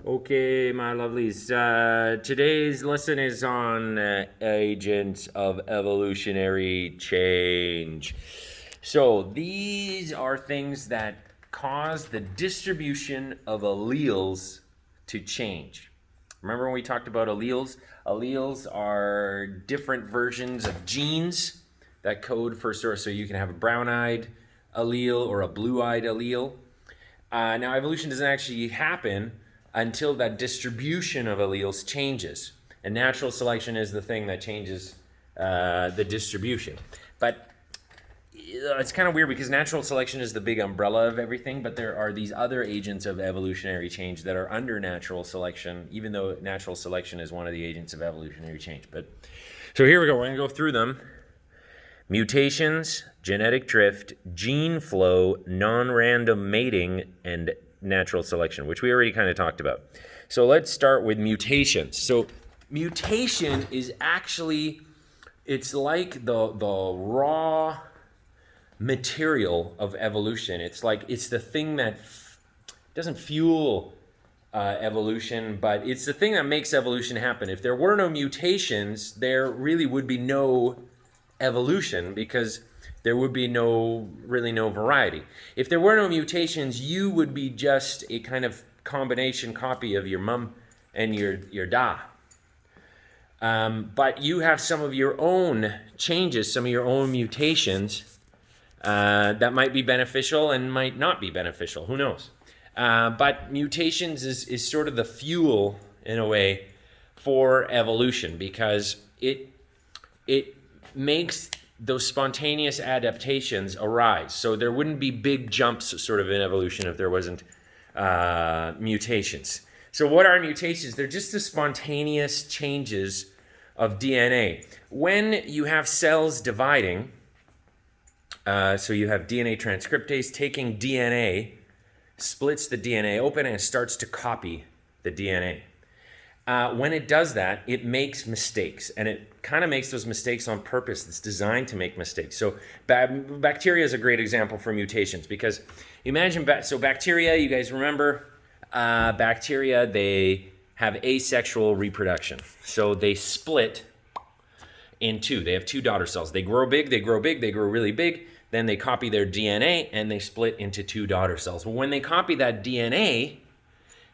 Okay, my lovelies. Today's lesson is on agents of evolutionary change. So, these are things that cause the distribution of alleles to change. Remember when we talked about alleles? Alleles are different versions of genes that code for source. So, you can have a brown eyed allele or a blue eyed allele. Now, evolution doesn't actually happen until that distribution of alleles changes. And natural selection is the thing that changes the distribution. But it's kind of weird because natural selection is the big umbrella of everything, but there are these other agents of evolutionary change that are under natural selection, even though natural selection is one of the agents of evolutionary change. But so here we go. We're going to go through them. Mutations, genetic drift, gene flow, non-random mating, and natural selection, which we already kind of talked about. So let's start with mutations. So mutation is actually, it's like the raw material of evolution. It's like, it's the thing that doesn't fuel evolution, but it's the thing that makes evolution happen. If there were no mutations, there really would be no evolution because there would be really no variety. If there were no mutations, you would be just a kind of combination copy of your mum and your da. But you have some of your own changes, some of your own mutations that might be beneficial and might not be beneficial. Who knows? But mutations is sort of the fuel, in a way, for evolution because it makes those spontaneous adaptations arise. So there wouldn't be big jumps sort of in evolution if there wasn't mutations. So what are mutations? They're just the spontaneous changes of DNA. When you have cells dividing, so you have DNA transcriptase taking DNA, splits the DNA open and starts to copy the DNA. When it does that, it makes mistakes, and it kind of makes those mistakes on purpose. It's designed to make mistakes. So bacteria is a great example for mutations because imagine, so bacteria, you guys remember, bacteria, they have asexual reproduction. So they split in two. They have two daughter cells. They grow big, they grow big, they grow really big. Then they copy their DNA, and they split into two daughter cells. Well, when they copy that DNA,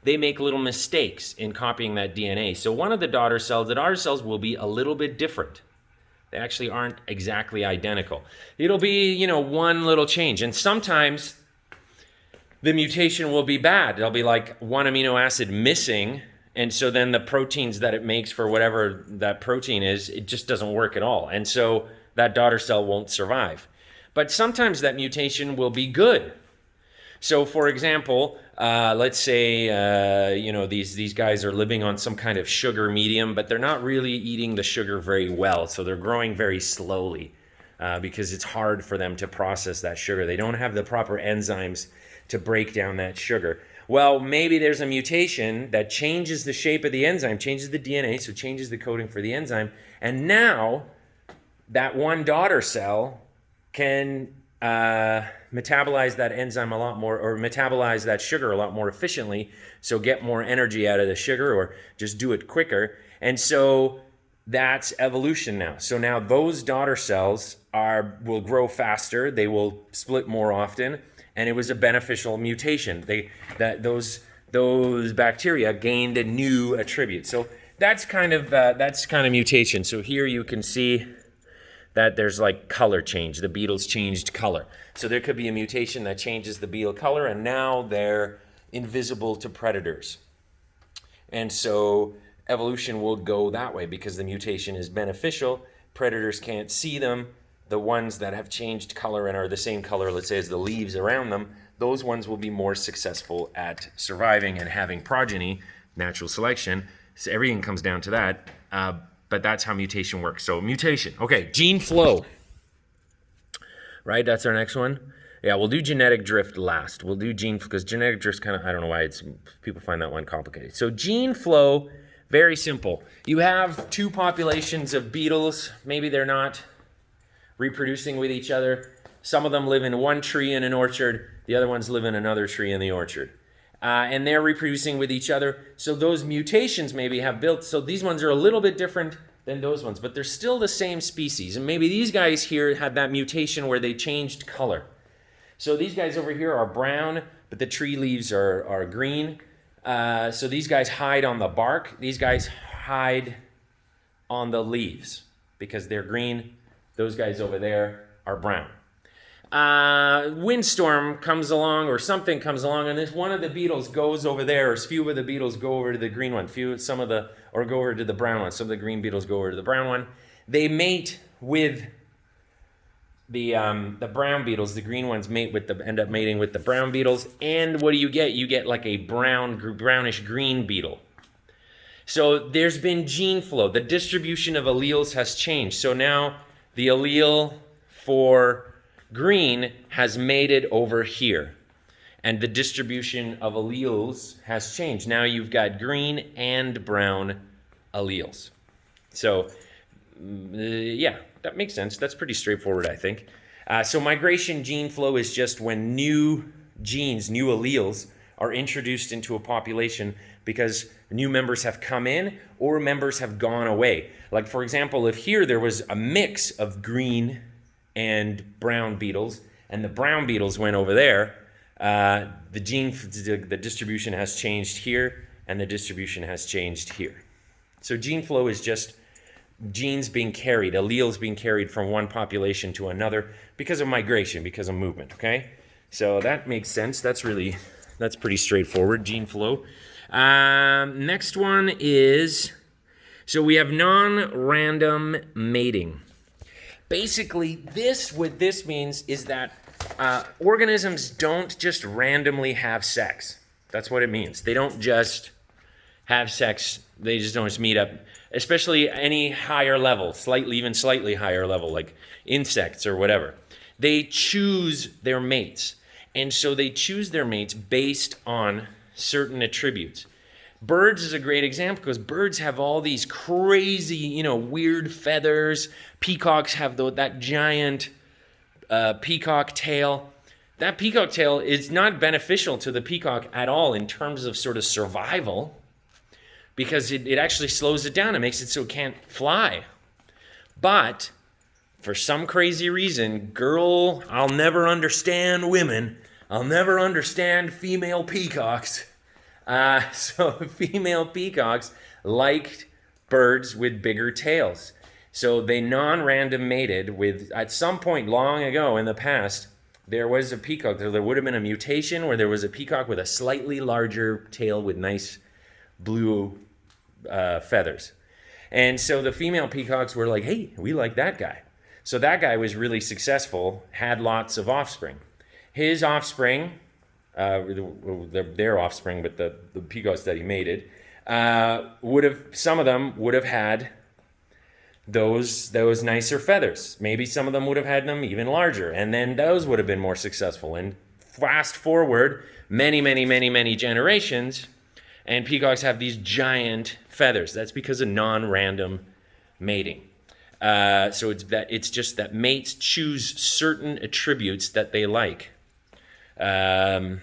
they make little mistakes in copying that DNA. So one of the daughter cells will be a little bit different. They actually aren't exactly identical. It'll be, one little change. And sometimes the mutation will be bad. There'll be like one amino acid missing. And so then the proteins that it makes for whatever that protein is, it just doesn't work at all. And so that daughter cell won't survive. But sometimes that mutation will be good. So, for example, let's say these guys are living on some kind of sugar medium, but they're not really eating the sugar very well. So they're growing very slowly because it's hard for them to process that sugar. They don't have the proper enzymes to break down that sugar. Well, maybe there's a mutation that changes the shape of the enzyme, changes the DNA, so changes the coding for the enzyme, and now that one daughter cell can metabolize that enzyme a lot more, or metabolize that sugar a lot more efficiently, so get more energy out of the sugar or just do it quicker. And so that's evolution now. So now those daughter cells will grow faster, they will split more often, and it was a beneficial mutation. Those bacteria gained a new attribute. So that's kind of mutation. So here you can see that there's like color change. The beetles changed color. So there could be a mutation that changes the beetle color, and now they're invisible to predators. And so evolution will go that way because the mutation is beneficial. Predators can't see them. The ones that have changed color and are the same color, let's say, as the leaves around them, those ones will be more successful at surviving and having progeny, natural selection. So everything comes down to that. But that's how mutation works. So mutation. Okay, gene flow. Right, that's our next one. Yeah, we'll do genetic drift last. We'll do gene, because genetic drift's kind of, I don't know why people find that one complicated. So gene flow, very simple. You have two populations of beetles. Maybe they're not reproducing with each other. Some of them live in one tree in an orchard. The other ones live in another tree in the orchard. and they're reproducing with each other. So those mutations maybe have built, so these ones are a little bit different than those ones, but they're still the same species. And maybe these guys here had that mutation where they changed color. So these guys over here are brown, but the tree leaves are green. So these guys hide on the bark. These guys hide on the leaves because they're green. Those guys over there are brown. Windstorm comes along or something comes along, and this one of the beetles goes over there, or a few of the beetles go over to the green one, go over to the brown one. Some of the green beetles go over to the brown one. They mate with the brown beetles. The green ones end up mating with the brown beetles. And what do you get? You get like a brownish green beetle. So there's been gene flow. The distribution of alleles has changed. So now the allele for green has mated over here, and the distribution of alleles has changed. Now you've got green and brown alleles. So yeah, that makes sense. That's pretty straightforward, I think. So migration gene flow is just when new genes, new alleles, are introduced into a population because new members have come in or members have gone away. Like, for example, if here there was a mix of green and brown beetles, and the brown beetles went over there, the distribution has changed here, and the distribution has changed here. So gene flow is just genes being carried, alleles being carried from one population to another because of migration, because of movement, okay? So that makes sense. That's pretty straightforward, gene flow. Next one is, so we have non-random mating. Basically, what this means is that organisms don't just randomly have sex. That's what it means. They don't just have sex. They just don't just meet up, especially any higher level, even slightly higher level, like insects or whatever. They choose their mates. And so they choose their mates based on certain attributes. Birds is a great example because birds have all these crazy, weird feathers. Peacocks have that giant peacock tail. That peacock tail is not beneficial to the peacock at all in terms of sort of survival because it actually slows it down. It makes it so it can't fly. But for some crazy reason, I'll never understand women. I'll never understand female peacocks. So female peacocks liked birds with bigger tails. So they non-random mated with, at some point long ago in the past, there was a peacock. There would have been a mutation where there was a peacock with a slightly larger tail with nice blue feathers. And so the female peacocks were like, hey, we like that guy. So that guy was really successful, had lots of offspring. His offspring, their offspring, but the peacocks that he mated, some of them would have had those nicer feathers. Maybe some of them would have had them even larger, and then those would have been more successful. And fast forward many generations, and peacocks have these giant feathers. That's because of non-random mating. So it's just that mates choose certain attributes that they like, that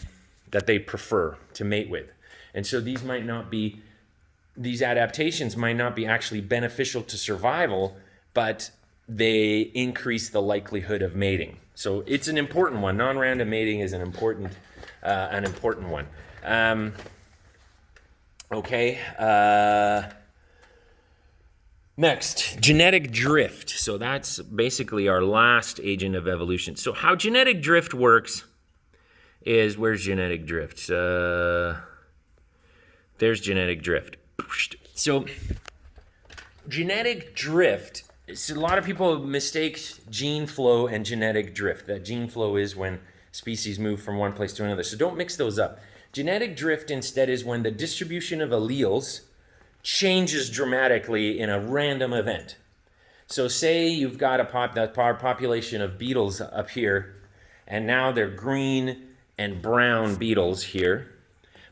they prefer to mate with. And so these adaptations might not be actually beneficial to survival, but they increase the likelihood of mating. So it's an important one. Non-random mating is an important one. Next, genetic drift. So that's basically our last agent of evolution. So how genetic drift works is, where's genetic drift? There's genetic drift. So genetic drift, a lot of people mistake gene flow and genetic drift. That gene flow is when species move from one place to another. So don't mix those up. Genetic drift instead is when the distribution of alleles changes dramatically in a random event. So say you've got a population of beetles up here, and now they're green and brown beetles here.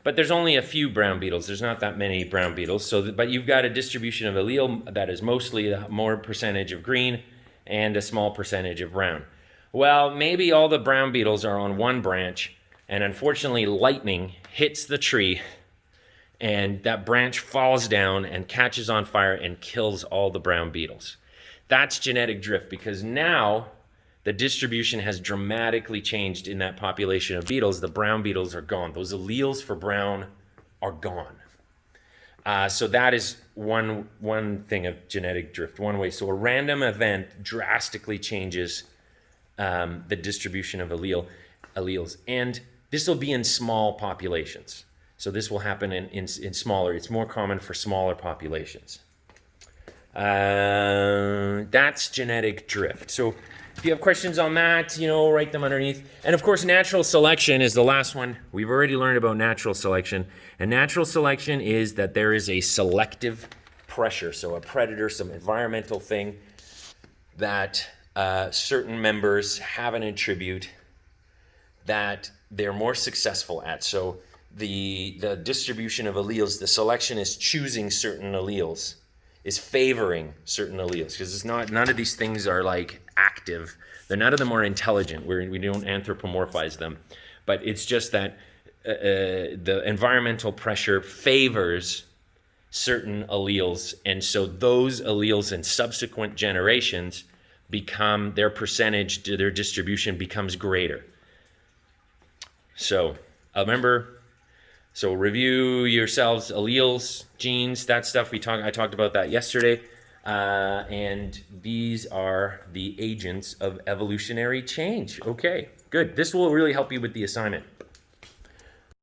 But there's only a few brown beetles. There's not that many brown beetles. But you've got a distribution of allele that is mostly a more percentage of green and a small percentage of brown. Well, maybe all the brown beetles are on one branch, And unfortunately, lightning hits the tree, and that branch falls down and catches on fire and kills all the brown beetles. That's genetic drift, because now the distribution has dramatically changed in that population of beetles. The brown beetles are gone. Those alleles for brown are gone. So that is one thing of genetic drift, one way. So a random event drastically changes the distribution of alleles. And this will be in small populations. So this will happen in smaller, it's more common for smaller populations. That's genetic drift. So if you have questions on that, write them underneath. And of course, natural selection is the last one. We've already learned about natural selection. And natural selection is that there is a selective pressure, so a predator, some environmental thing that certain members have an attribute that they're more successful at. So the distribution of alleles, the selection is choosing certain alleles, is favoring certain alleles, because it's not, none of these things are like active. None of them are intelligent. We don't anthropomorphize them, but it's just that the environmental pressure favors certain alleles, and so those alleles in subsequent generations become, their percentage to their distribution becomes greater. So review yourselves, alleles, genes, that stuff I talked about that yesterday. And these are the agents of evolutionary change. Okay, good. This will really help you with the assignment.